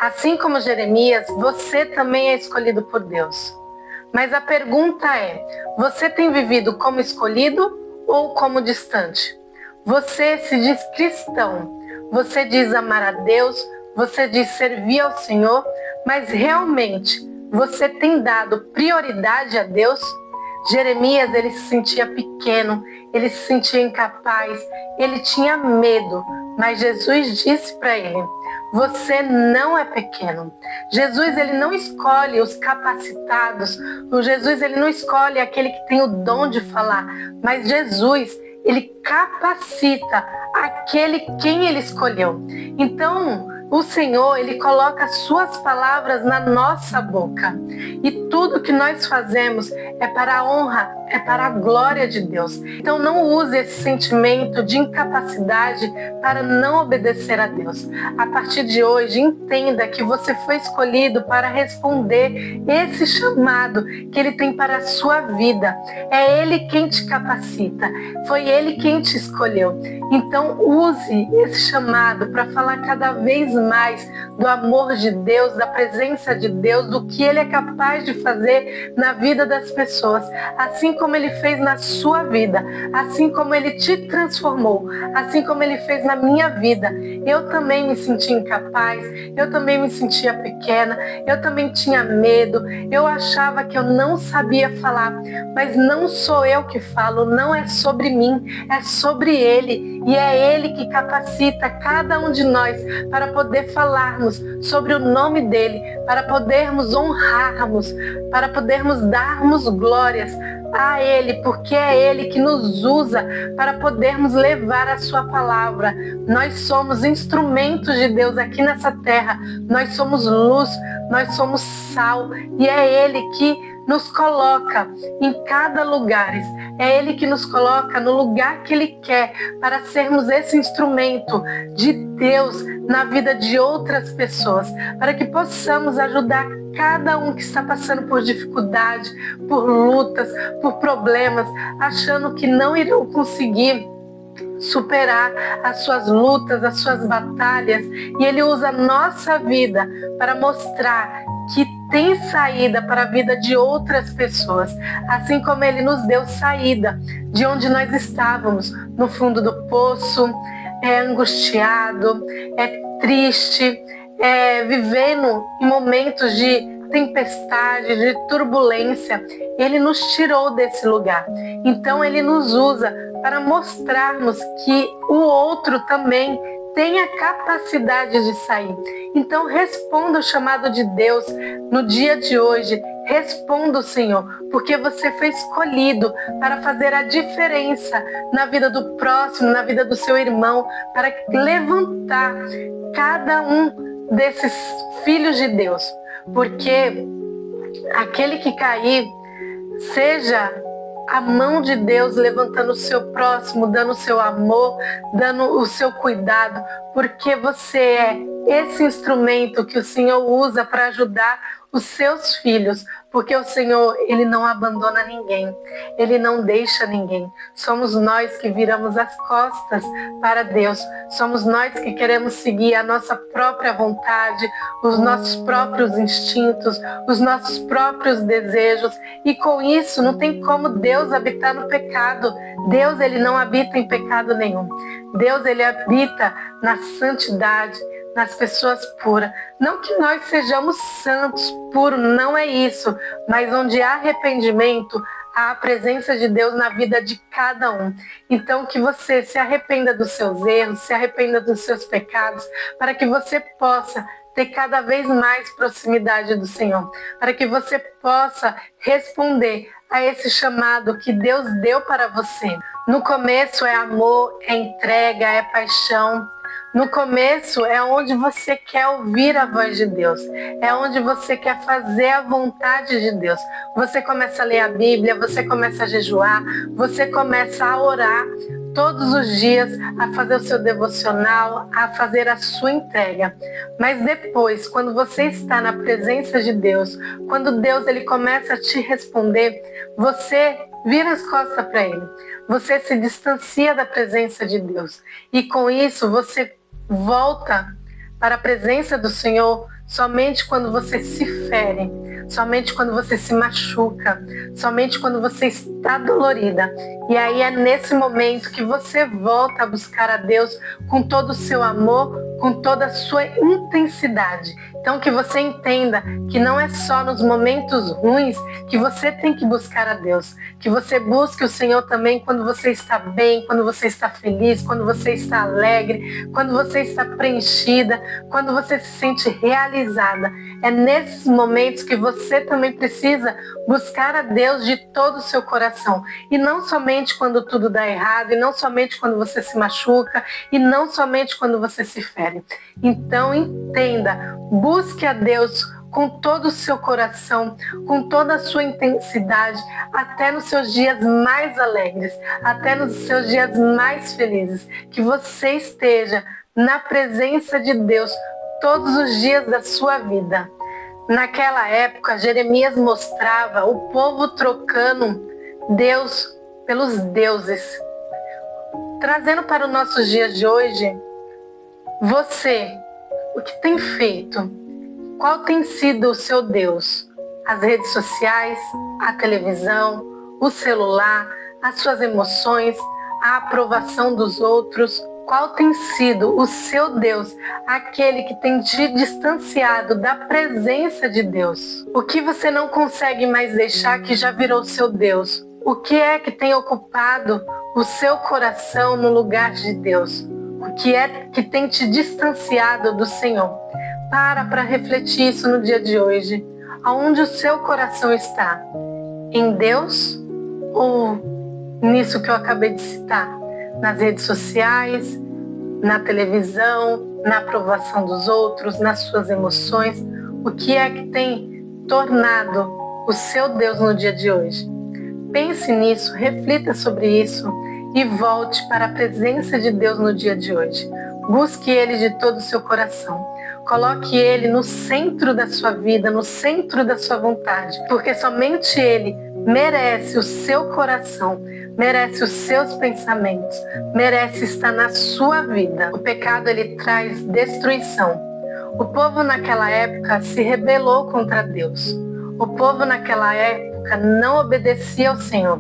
Assim como Jeremias, você também é escolhido por Deus. Mas a pergunta é, você tem vivido como escolhido ou como distante? Você se diz cristão, você diz amar a Deus, você diz servir ao Senhor, mas realmente você tem dado prioridade a Deus? Jeremias, ele se sentia pequeno, ele se sentia incapaz, ele tinha medo, mas Jesus disse para ele: você não é pequeno. Jesus, ele não escolhe os capacitados, o Jesus, ele não escolhe aquele que tem o dom de falar, mas Jesus, ele capacita aquele quem ele escolheu. Então, o Senhor, ele coloca suas palavras na nossa boca. E tudo que nós fazemos é para a honra, é para a glória de Deus. Então não use esse sentimento de incapacidade para não obedecer a Deus. A partir de hoje, entenda que você foi escolhido para responder esse chamado que ele tem para a sua vida. É ele quem te capacita. Foi ele quem te escolheu. Então use esse chamado para falar cada vez mais do amor de Deus, da presença de Deus, do que ele é capaz de fazer na vida das pessoas, assim como ele fez na sua vida, assim como ele te transformou, assim como ele fez na minha vida. Eu também me sentia incapaz, eu também me sentia pequena, eu também tinha medo, eu achava que eu não sabia falar, mas não sou eu que falo, não é sobre mim, é sobre ele, e é ele que capacita cada um de nós para poder falarmos sobre o nome dele, para podermos honrarmos, para podermos darmos glórias a ele, porque é ele que nos usa para podermos levar a sua palavra. Nós somos instrumentos de Deus aqui nessa terra, nós somos luz, nós somos sal, e é ele que nos coloca em cada lugar, é ele que nos coloca no lugar que ele quer para sermos esse instrumento de Deus na vida de outras pessoas, para que possamos ajudar cada um que está passando por dificuldade, por lutas, por problemas, achando que não irão conseguir superar as suas lutas, as suas batalhas, e ele usa a nossa vida para mostrar que tem saída para a vida de outras pessoas, assim como ele nos deu saída de onde nós estávamos, no fundo do poço, angustiado, triste, vivendo em momentos de tempestade, de turbulência. Ele nos tirou desse lugar. Então ele nos usa para mostrarmos que o outro também tem a capacidade de sair. Então responda o chamado de Deus no dia de hoje. Responda o Senhor, porque você foi escolhido para fazer a diferença na vida do próximo, na vida do seu irmão, para levantar cada um desses filhos de Deus. Porque aquele que cair, seja a mão de Deus levantando o seu próximo, dando o seu amor, dando o seu cuidado, porque você é esse instrumento que o Senhor usa para ajudar os seus filhos, porque o Senhor, ele não abandona ninguém, ele não deixa ninguém. Somos nós que viramos as costas para Deus, somos nós que queremos seguir a nossa própria vontade, os nossos próprios instintos, os nossos próprios desejos, e com isso não tem como Deus habitar no pecado. Deus, ele não habita em pecado nenhum. Deus, ele habita na santidade, nas pessoas puras. Não que nós sejamos santos, puros, não é isso, mas onde há arrependimento, há a presença de Deus na vida de cada um. Então que você se arrependa dos seus erros, se arrependa dos seus pecados, para que você possa ter cada vez mais proximidade do Senhor, para que você possa responder a esse chamado que Deus deu para você. No começo é amor, é entrega, é paixão. No começo é onde você quer ouvir a voz de Deus, é onde você quer fazer a vontade de Deus. Você começa a ler a Bíblia, você começa a jejuar, você começa a orar todos os dias, a fazer o seu devocional, a fazer a sua entrega. Mas depois, quando você está na presença de Deus, quando Deus ele começa a te responder, você vira as costas para ele. Você se distancia da presença de Deus. E com isso você volta para a presença do Senhor somente quando você se fere, somente quando você se machuca, somente quando você está dolorida. E aí é nesse momento que você volta a buscar a Deus com todo o seu amor, com toda a sua intensidade. Então que você entenda que não é só nos momentos ruins que você tem que buscar a Deus, que você busque o Senhor também quando você está bem, quando você está feliz, quando você está alegre, quando você está preenchida, quando você se sente realizada. É nesses momentos que você também precisa buscar a Deus de todo o seu coração. E não somente quando tudo dá errado, e não somente quando você se machuca, e não somente quando você se fere. Então entenda, busque a Deus com todo o seu coração, com toda a sua intensidade, até nos seus dias mais alegres, até nos seus dias mais felizes. Que você esteja na presença de Deus todos os dias da sua vida. Naquela época, Jeremias mostrava o povo trocando Deus pelos deuses. Trazendo para os nossos dias de hoje, você, o que tem feito? Qual tem sido o seu Deus? As redes sociais, a televisão, o celular, as suas emoções, a aprovação dos outros? Qual tem sido o seu Deus, aquele que tem te distanciado da presença de Deus? O que você não consegue mais deixar que já virou seu Deus? O que é que tem ocupado o seu coração no lugar de Deus? O que é que tem te distanciado do Senhor? Para refletir isso no dia de hoje. Aonde o seu coração está? Em Deus ou nisso que eu acabei de citar? Nas redes sociais, na televisão, na aprovação dos outros, nas suas emoções? O que é que tem tornado o seu Deus no dia de hoje? Pense nisso, reflita sobre isso e volte para a presença de Deus no dia de hoje. Busque Ele de todo o seu coração. Coloque Ele no centro da sua vida, no centro da sua vontade, porque somente Ele merece o seu coração, merece os seus pensamentos, merece estar na sua vida. O pecado, ele traz destruição. O povo naquela época se rebelou contra Deus. O povo naquela época não obedecia ao Senhor.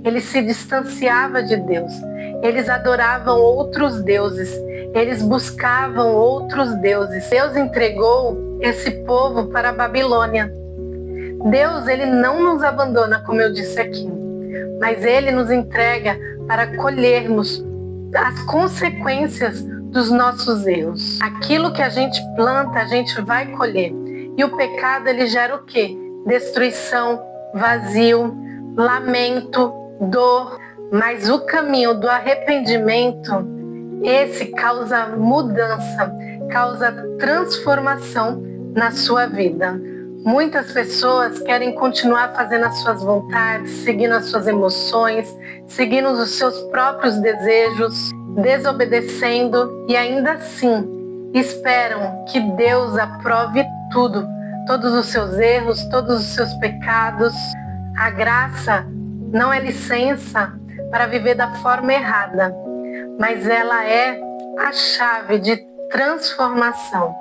Ele se distanciava de Deus. Eles adoravam outros deuses. Eles buscavam outros deuses. Deus entregou esse povo para a Babilônia. Deus, ele não nos abandona, como eu disse aqui, mas ele nos entrega para colhermos as consequências dos nossos erros. Aquilo que a gente planta, a gente vai colher. E o pecado, ele gera o quê? Destruição, vazio, lamento, dor. Mas o caminho do arrependimento, esse causa mudança, causa transformação na sua vida. Muitas pessoas querem continuar fazendo as suas vontades, seguindo as suas emoções, seguindo os seus próprios desejos, desobedecendo e ainda assim esperam que Deus aprove tudo, todos os seus erros, todos os seus pecados. A graça não é licença para viver da forma errada, mas ela é a chave de transformação.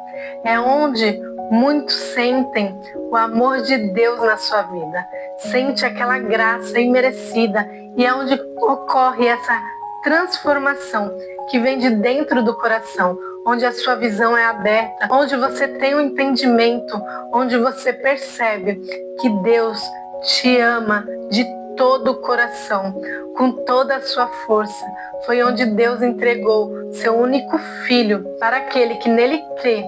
É onde muitos sentem o amor de Deus na sua vida, sente aquela graça imerecida, e é onde ocorre essa transformação que vem de dentro do coração, onde a sua visão é aberta, onde você tem um entendimento, onde você percebe que Deus te ama de todo o coração, com toda a sua força. Foi onde Deus entregou seu único filho para aquele que nele crê,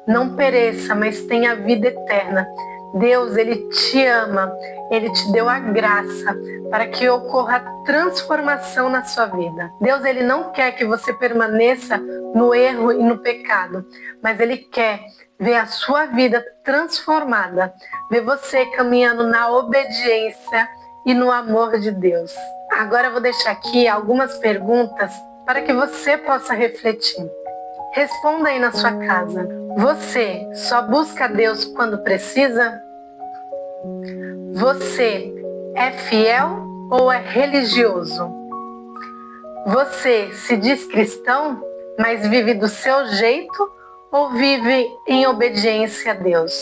não pereça, mas tenha vida eterna. Deus, ele te ama, ele te deu a graça para que ocorra transformação na sua vida. Deus, ele não quer que você permaneça no erro e no pecado, mas ele quer ver a sua vida transformada, ver você caminhando na obediência e no amor de Deus. Agora eu vou deixar aqui algumas perguntas para que você possa refletir. Responda aí na sua casa. Você só busca Deus quando precisa? Você é fiel ou é religioso? Você se diz cristão, mas vive do seu jeito ou vive em obediência a Deus?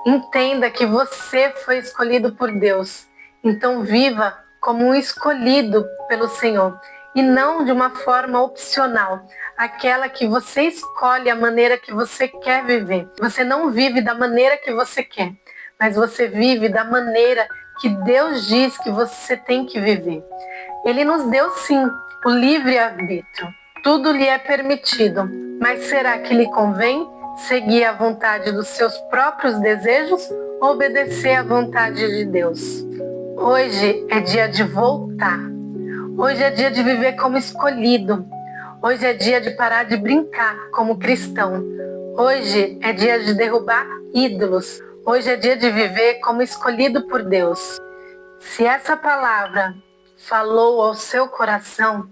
Entenda que você foi escolhido por Deus, então viva como um escolhido pelo Senhor e não de uma forma opcional, aquela que você escolhe a maneira que você quer viver. Você não vive da maneira que você quer, mas você vive da maneira que Deus diz que você tem que viver. Ele nos deu sim o livre-arbítrio. Tudo lhe é permitido, mas será que lhe convém seguir a vontade dos seus próprios desejos ou obedecer à vontade de Deus? Hoje é dia de voltar. Hoje é dia de viver como escolhido. Hoje é dia de parar de brincar como cristão. Hoje é dia de derrubar ídolos. Hoje é dia de viver como escolhido por Deus. Se essa palavra falou ao seu coração,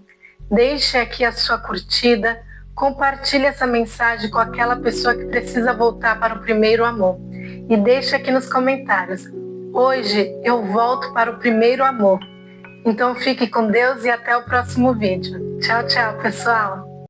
deixe aqui a sua curtida, compartilhe essa mensagem com aquela pessoa que precisa voltar para o primeiro amor. E deixe aqui nos comentários: hoje eu volto para o primeiro amor. Então fique com Deus e até o próximo vídeo. Tchau, tchau, pessoal!